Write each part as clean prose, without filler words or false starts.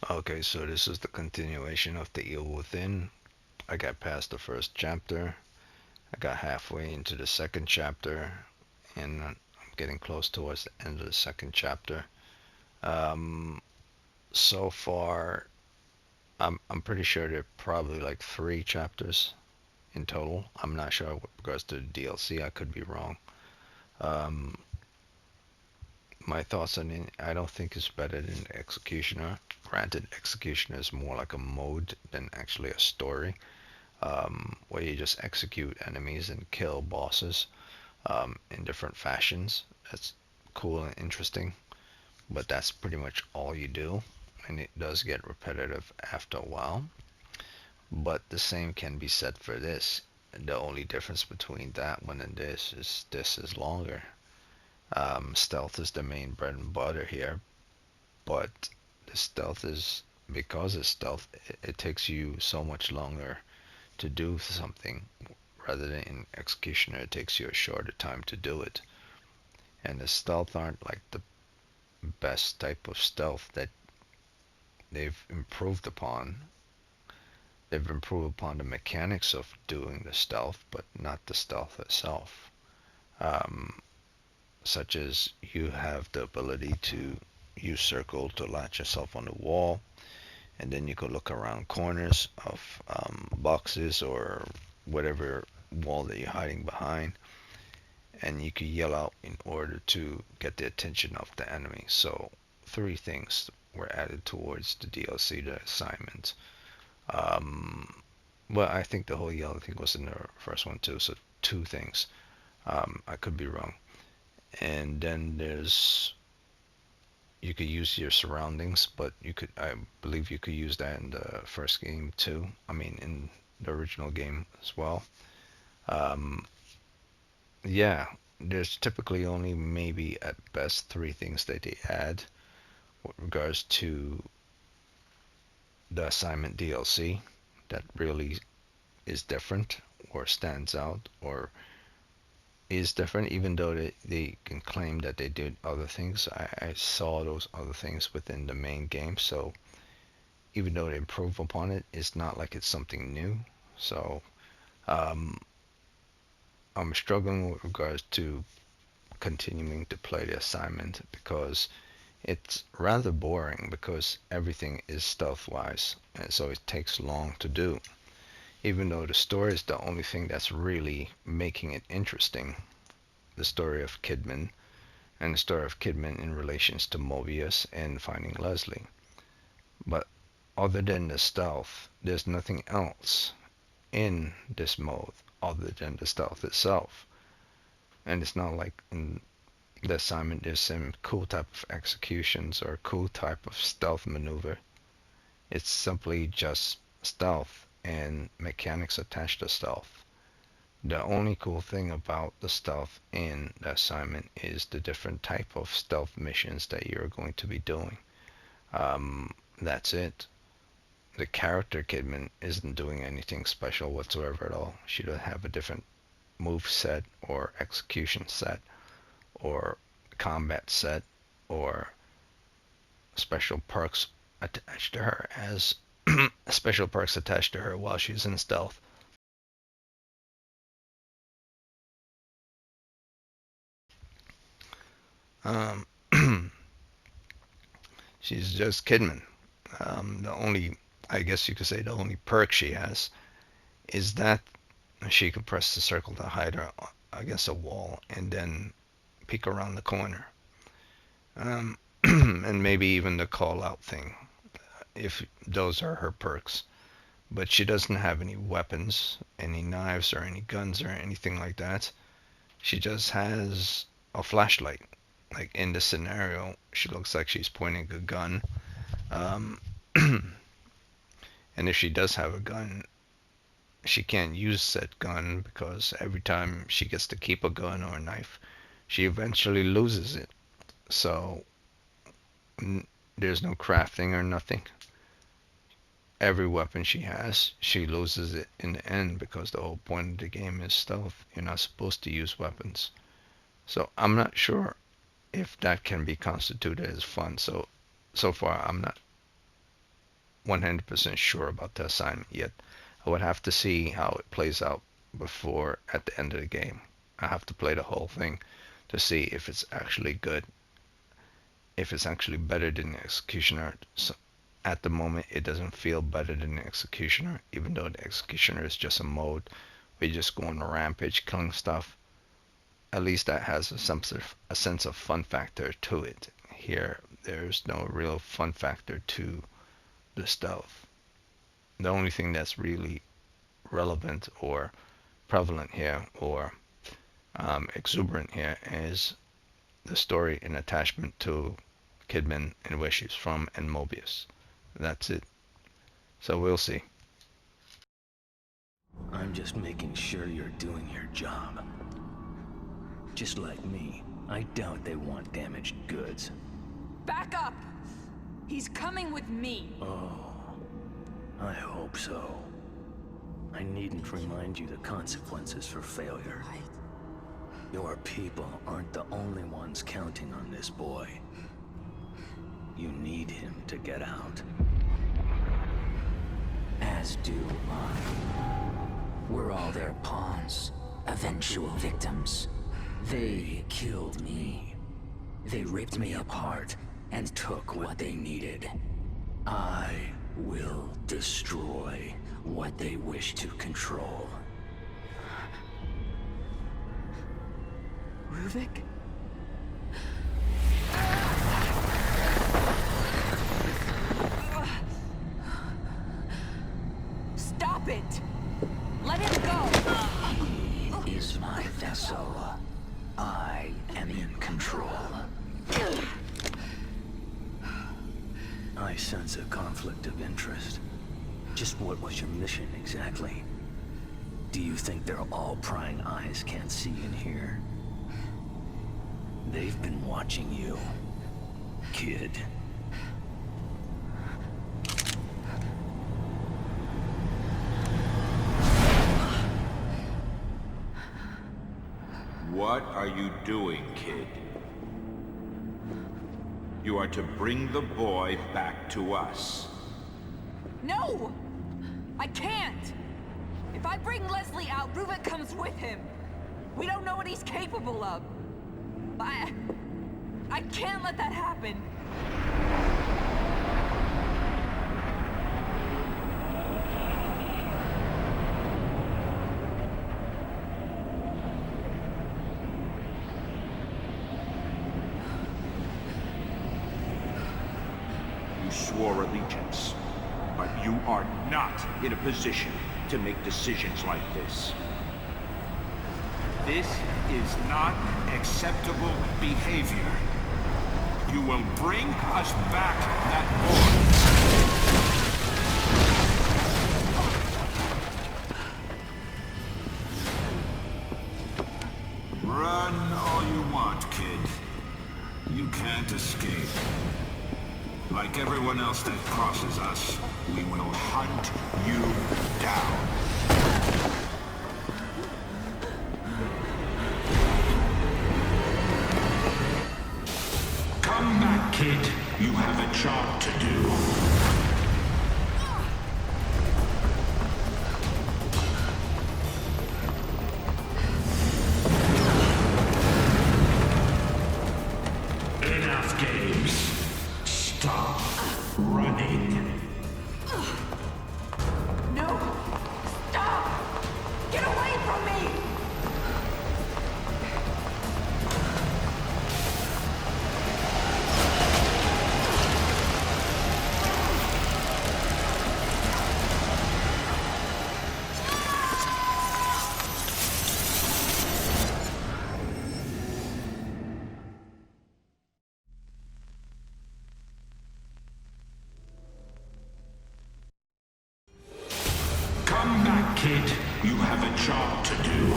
Okay, so this is the continuation of The Evil Within. I got past the first chapter. I got halfway into the second chapter, and I'm getting close towards the end of the second chapter. Um, so far, I'm pretty sure there are probably like 3 chapters in total. I'm not sure with regards to the DLC. I could be wrong. Um, my thoughts on it, I don't think it's better than Executioner. Granted, Executioner is more like a mode than actually a story, where you just execute enemies and kill bosses in different fashions. That's cool and interesting, but that's pretty much all you do, and it does get repetitive after a while. But the same can be said for this. The only difference between that one and this is longer. Stealth is the main bread and butter here, but the stealth is because it's stealth, it takes you so much longer to do something rather than in Executioner it takes you a shorter time to do it. And the stealth aren't like the best type of stealth that they've improved upon. They've improved upon the mechanics of doing the stealth, but not the stealth itself. Um, Such as you have the ability to use circle to latch yourself on the wall, and then you could look around corners of boxes or whatever wall that you're hiding behind, and you could yell out in order to get the attention of the enemy. So 3 things were added towards the DLC, the assignment. Um, well, I think the whole yellow thing was in the first one too. So 2 things. I could be wrong. And then there's you could use your surroundings, but I believe you could use that in the first game too. I mean, in the original game as well. Um, yeah, there's typically only maybe at best 3 things that they add with regards to the assignment DLC that really is different or stands out or is different, even though they can claim that they did other things. I saw those other things within the main game, so even though they improve upon it, it's not like it's something new. So um, I'm struggling with regards to continuing to play the assignment because it's rather boring because everything is stealth wise, and so it takes long to do. Even though the story is the only thing that's really making it interesting, the story of Kidman and the story of Kidman in relations to Mobius and finding Leslie. But other than the stealth, there's nothing else in this mode other than the stealth itself. And it's not like in the assignment there's some cool type of executions or cool type of stealth maneuver. It's simply just stealth and mechanics attached to stealth. The only cool thing about the stealth in the assignment is the different type of stealth missions that you're going to be doing. That's it. The character Kidman isn't doing anything special whatsoever at all. She doesn't have a different move set or execution set or combat set or special perks attached to her as special perks attached to her while she's in stealth. Um, she's just Kidman. The only, I guess you could say, the only perk she has is that she can press the circle to hide her against a wall and then peek around the corner. Um, and maybe even the call out thing, if those are her perks. But she doesn't have any weapons, any knives, or any guns, or anything like that. She just has a flashlight. Like in this scenario, she looks like she's pointing a gun. Um, and if she does have a gun, she can't use said gun because every time she gets to keep a gun or a knife, she eventually loses it. So there's no crafting or nothing. Every weapon she has, she loses it in the end because the whole point of the game is stealth. You're not supposed to use weapons. So I'm not sure if that can be constituted as fun. So far I'm not 100% sure about the assignment yet. I would have to see how it plays out before at the end of the game. I have to play the whole thing to see if it's actually good, if it's actually better than the Executioner. So at the moment, it doesn't feel better than the Executioner, even though the Executioner is just a mode where you just go on a rampage killing stuff. At least that has a sense of fun factor to it. Here, there's no real fun factor to the stealth. The only thing that's really relevant or prevalent here or exuberant here is the story and attachment to Kidman and where she's from and Mobius. That's it. So we'll see. I'm just making sure you're doing your job. Just like me, I doubt they want damaged goods. Back up! He's coming with me! Oh, I hope so. I needn't remind you the consequences for failure. Your people aren't the only ones counting on this boy. You need him to get out. As do I. We're all their pawns, eventual victims. They killed me. They ripped me apart and took what they needed. I will destroy what they wish to control. Ruvik? Stop it! Let him go! He is my vessel. I am in control. I sense a conflict of interest. Just what was your mission exactly? Do you think their all-prying eyes can't see and hear? They've been watching you, kid. What are you doing, kid? You are to bring the boy back to us. No! I can't! If I bring Leslie out, Ruvik comes with him. We don't know what he's capable of. I can't let that happen. You swore allegiance, but you are not in a position to make decisions like this. This is not acceptable behavior. You will bring us back that boy. Run all you want, kid. You can't escape. Like everyone else that crosses us, we will hunt you down. Come back, kid. You have a job to do. Enough games. Stop running. No! Stop! Get away from me! Come back, kid. You have a job to do.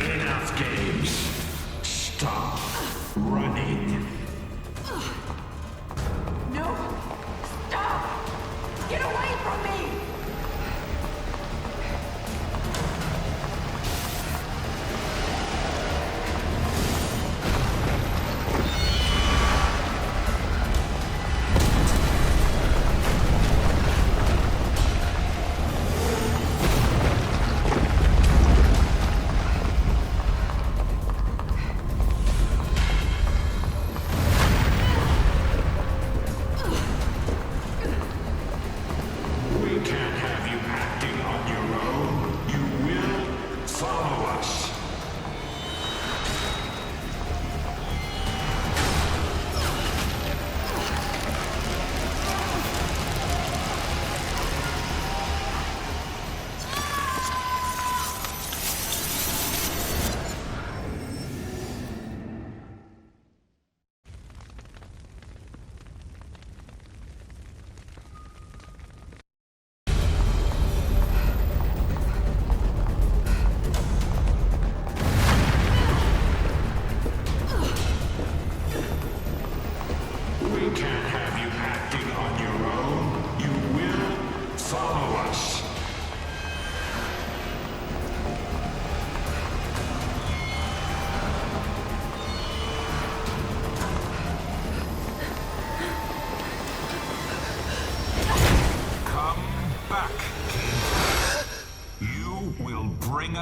Enough games. Stop running. No! Stop! Get away from me!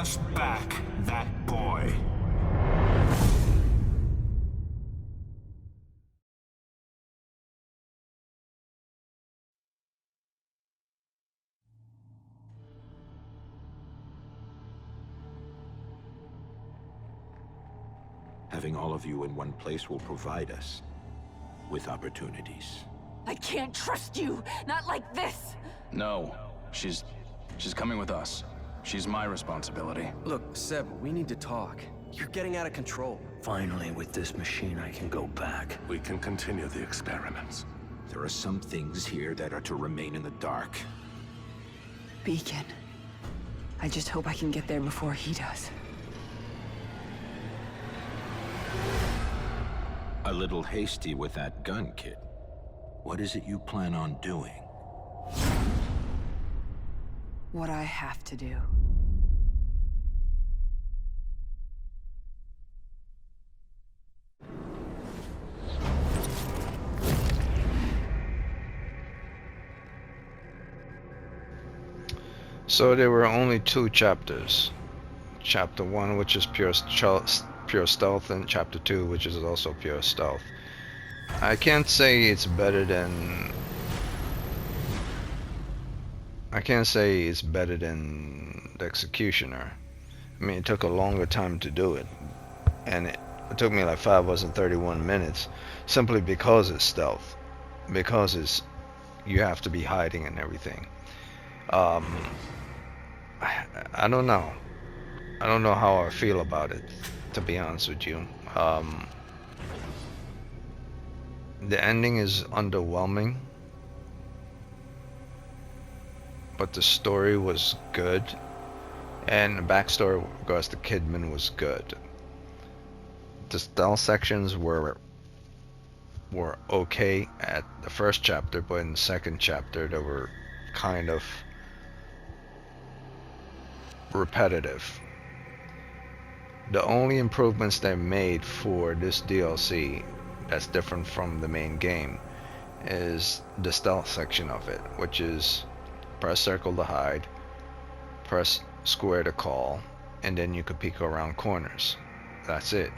us back that boy. Having all of you in one place will provide us with opportunities. I can't trust you! Not like this! No. She's coming with us. She's my responsibility. Look, Seb, we need to talk. You're getting out of control. Finally, with this machine, I can go back. We can continue the experiments. There are some things here that are to remain in the dark. Beacon. I just hope I can get there before he does. A little hasty with that gun, kid. What is it you plan on doing? What I have to do. So there were only 2 chapters. Chapter 1, which is pure stealth, and Chapter 2, which is also pure stealth. I can't say it's better than... I can't say it's better than The Executioner. I mean, it took a longer time to do it. And it took me like 5 hours and 31 minutes. Simply because it's stealth. Because it's... you have to be hiding and everything. I don't know. I don't know how I feel about it, to be honest with you. The ending is underwhelming, but the story was good, and the backstory with regards to Kidman was good. The stealth sections were okay at the first chapter, but in the second chapter they were kind of repetitive. The only improvements they made for this DLC that's different from the main game is the stealth section of it, which is press circle to hide, press square to call, and then you could peek around corners. That's it.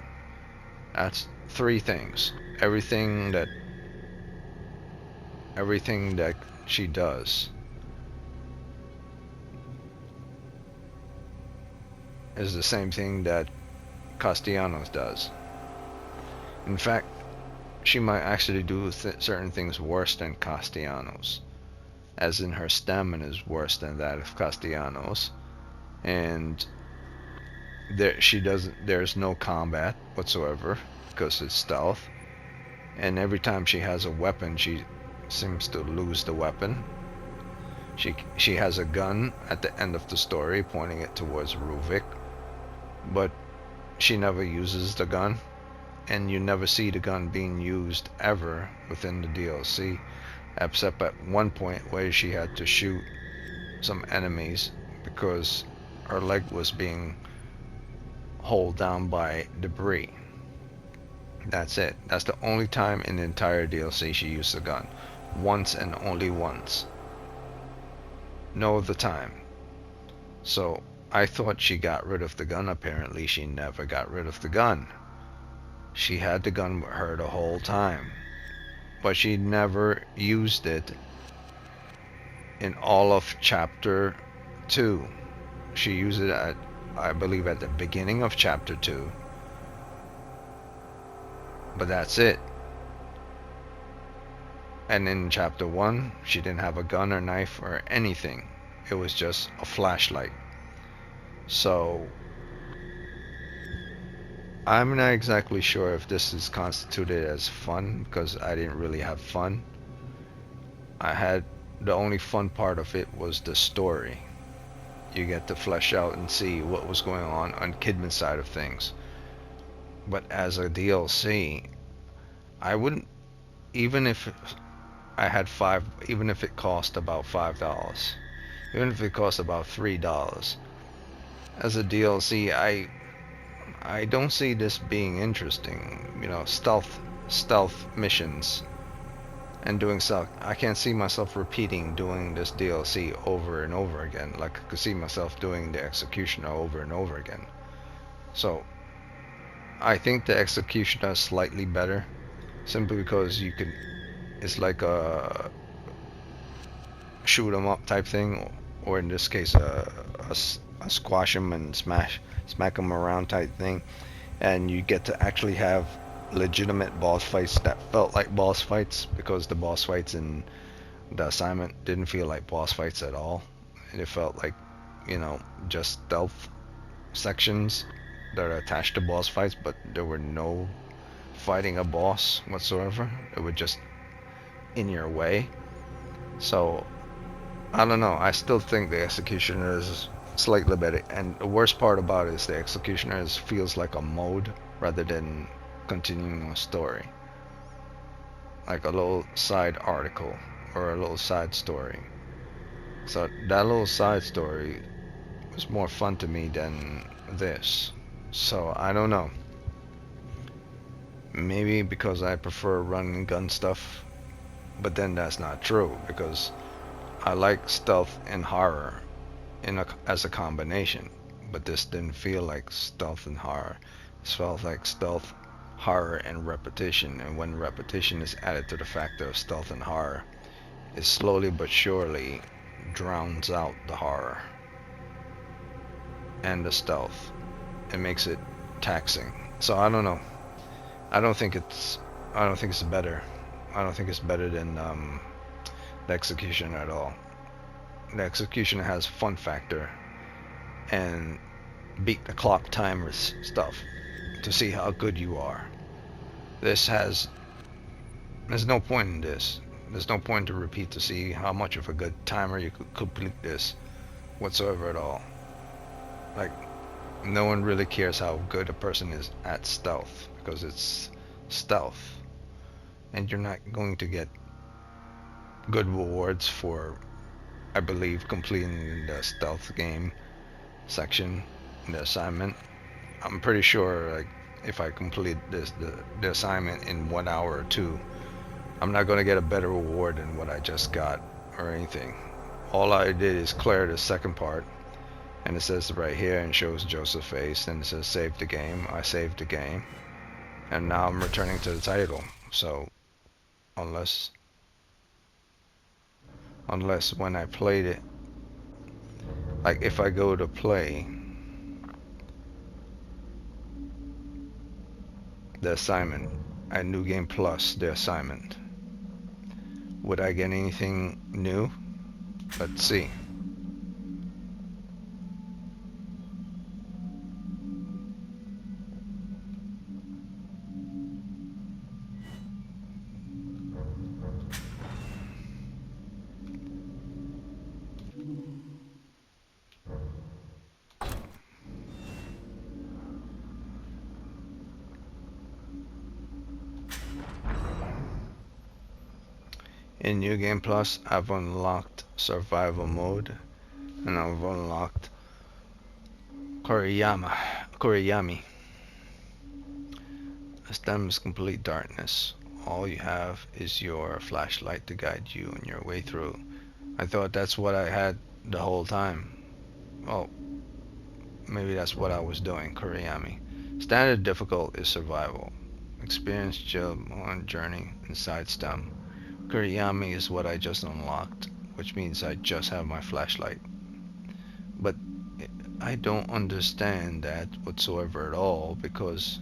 That's 3 things. Everything that she does is the same thing that Castellanos does. In fact, she might actually do certain things worse than Castellanos, as in her stamina is worse than that of Castellanos, and there's no combat whatsoever because it's stealth, and every time she has a weapon she seems to lose the weapon. She has a gun at the end of the story pointing it towards Ruvik, but she never uses the gun, and you never see the gun being used ever within the DLC, except at one point where she had to shoot some enemies because her leg was being held down by debris. That's it. That's the only time in the entire DLC she used the gun. Once and only once. No other time. So I thought she got rid of the gun. Apparently she never got rid of the gun. She had the gun with her the whole time, but she never used it in all of chapter 2. She used it at, I believe, at the beginning of chapter 2, but that's it. And in chapter 1 she didn't have a gun or knife or anything. It was just a flashlight. So I'm not exactly sure if this is constituted as fun, because I didn't really have fun. The only fun part of it was the story. You get to flesh out and see what was going on Kidman's side of things. But as a DLC, I wouldn't, even if I had even if it cost about $5, even if it cost about $3, as a DLC, I don't see this being interesting. You know, stealth missions and doing stuff. I can't see myself repeating doing this DLC over and over again. Like I could see myself doing the Executioner over and over again. So I think the Executioner is slightly better, simply because you can. It's like a shoot 'em up type thing, or in this case, a squash 'em and smack 'em around type thing, and you get to actually have legitimate boss fights that felt like boss fights, because the boss fights in the assignment didn't feel like boss fights at all. It felt like, you know, just stealth sections that are attached to boss fights, but there were no fighting a boss whatsoever. It was just in your way. So I don't know, I still think the Executioner is slightly better, and the worst part about it is the Executioner feels like a mode rather than continuing a story, like a little side article or a little side story. So that little side story was more fun to me than this. So I don't know, maybe because I prefer run and gun stuff, but then that's not true, because I like stealth and horror as a combination, but this didn't feel like stealth and horror. It felt like stealth, horror, and repetition, and when repetition is added to the factor of stealth and horror, it slowly but surely drowns out the horror and the stealth. It makes it taxing. So I don't know. I don't think it's better. I don't think it's better than the Executioner at all. The Executioner has fun factor and beat the clock timers stuff to see how good you are. There's no point in this. There's no point to repeat to see how much of a good timer you could complete this whatsoever at all. Like, no one really cares how good a person is at stealth, because it's stealth, and you're not going to get good rewards for, I believe, completing the stealth game section in the assignment. I'm pretty sure, like, if I complete the assignment in 1 hour or 2, I'm not going to get a better reward than what I just got or anything. All I did is clear the second part, and it says right here, and shows Joseph's face, and it says save the game. I saved the game, and now I'm returning to the title. So unless when I played it, like if I go to play the assignment at New Game Plus, the assignment, would I get anything new? Let's see. In New Game Plus, I've unlocked Survival Mode, and I've unlocked Koriyami. STEM is complete darkness. All you have is your flashlight to guide you on your way through. I thought that's what I had the whole time. Well, maybe that's what I was doing. Koriyami. Standard difficult is survival. Experience chill on journey inside STEM. Koriyami is what I just unlocked, which means I just have my flashlight. But I don't understand that whatsoever at all, because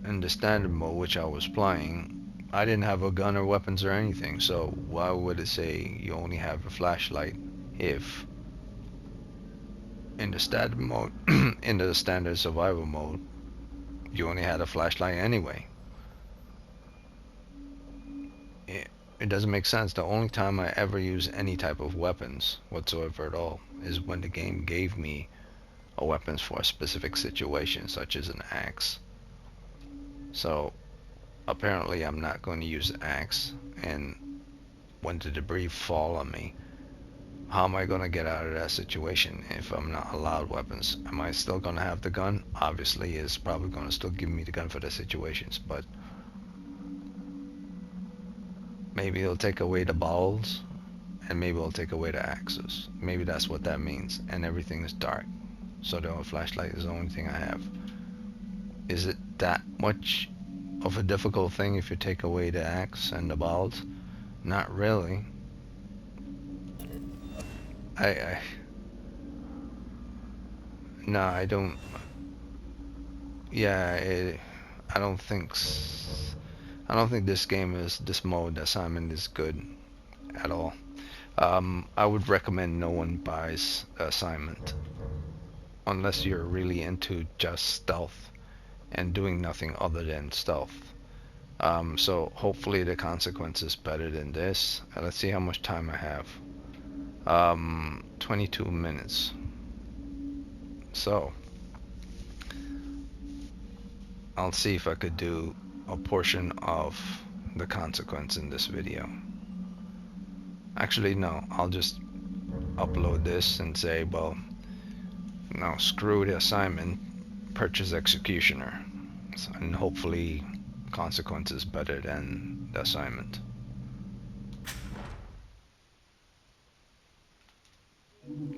in the standard mode which I was playing, I didn't have a gun or weapons or anything, so why would it say you only have a flashlight if in the standard mode, in the standard survival mode, you only had a flashlight anyway? It doesn't make sense. The only time I ever use any type of weapons whatsoever at all is when the game gave me a weapons for a specific situation, such as an axe. So apparently I'm not going to use the axe, and when the debris fall on me, how am I going to get out of that situation if I'm not allowed weapons? Am I still going to have the gun? Obviously it's probably going to still give me the gun for the situations, but Maybe it'll take away the balls, and maybe it'll take away the axes. Maybe that's what that means. And everything is dark. So the flashlight is the only thing I have. Is it that much of a difficult thing if you take away the axe and the balls? Not really. No, I don't. Yeah, I don't think this game this mode assignment is good at all. I would recommend no one buys the assignment unless you're really into just stealth and doing nothing other than stealth. So hopefully the consequence is better than this. Let's see how much time I have. 22 minutes. So I'll see if I could do a portion of the consequence in this video. Actually, no, I'll just upload this and say, well, no, screw the assignment, purchase Executioner, and hopefully consequence is better than the assignment.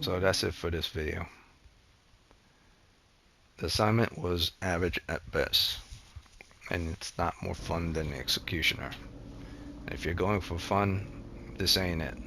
So that's it for this video. The assignment was average at best, and it's not more fun than the Executioner. If you're going for fun, this ain't it.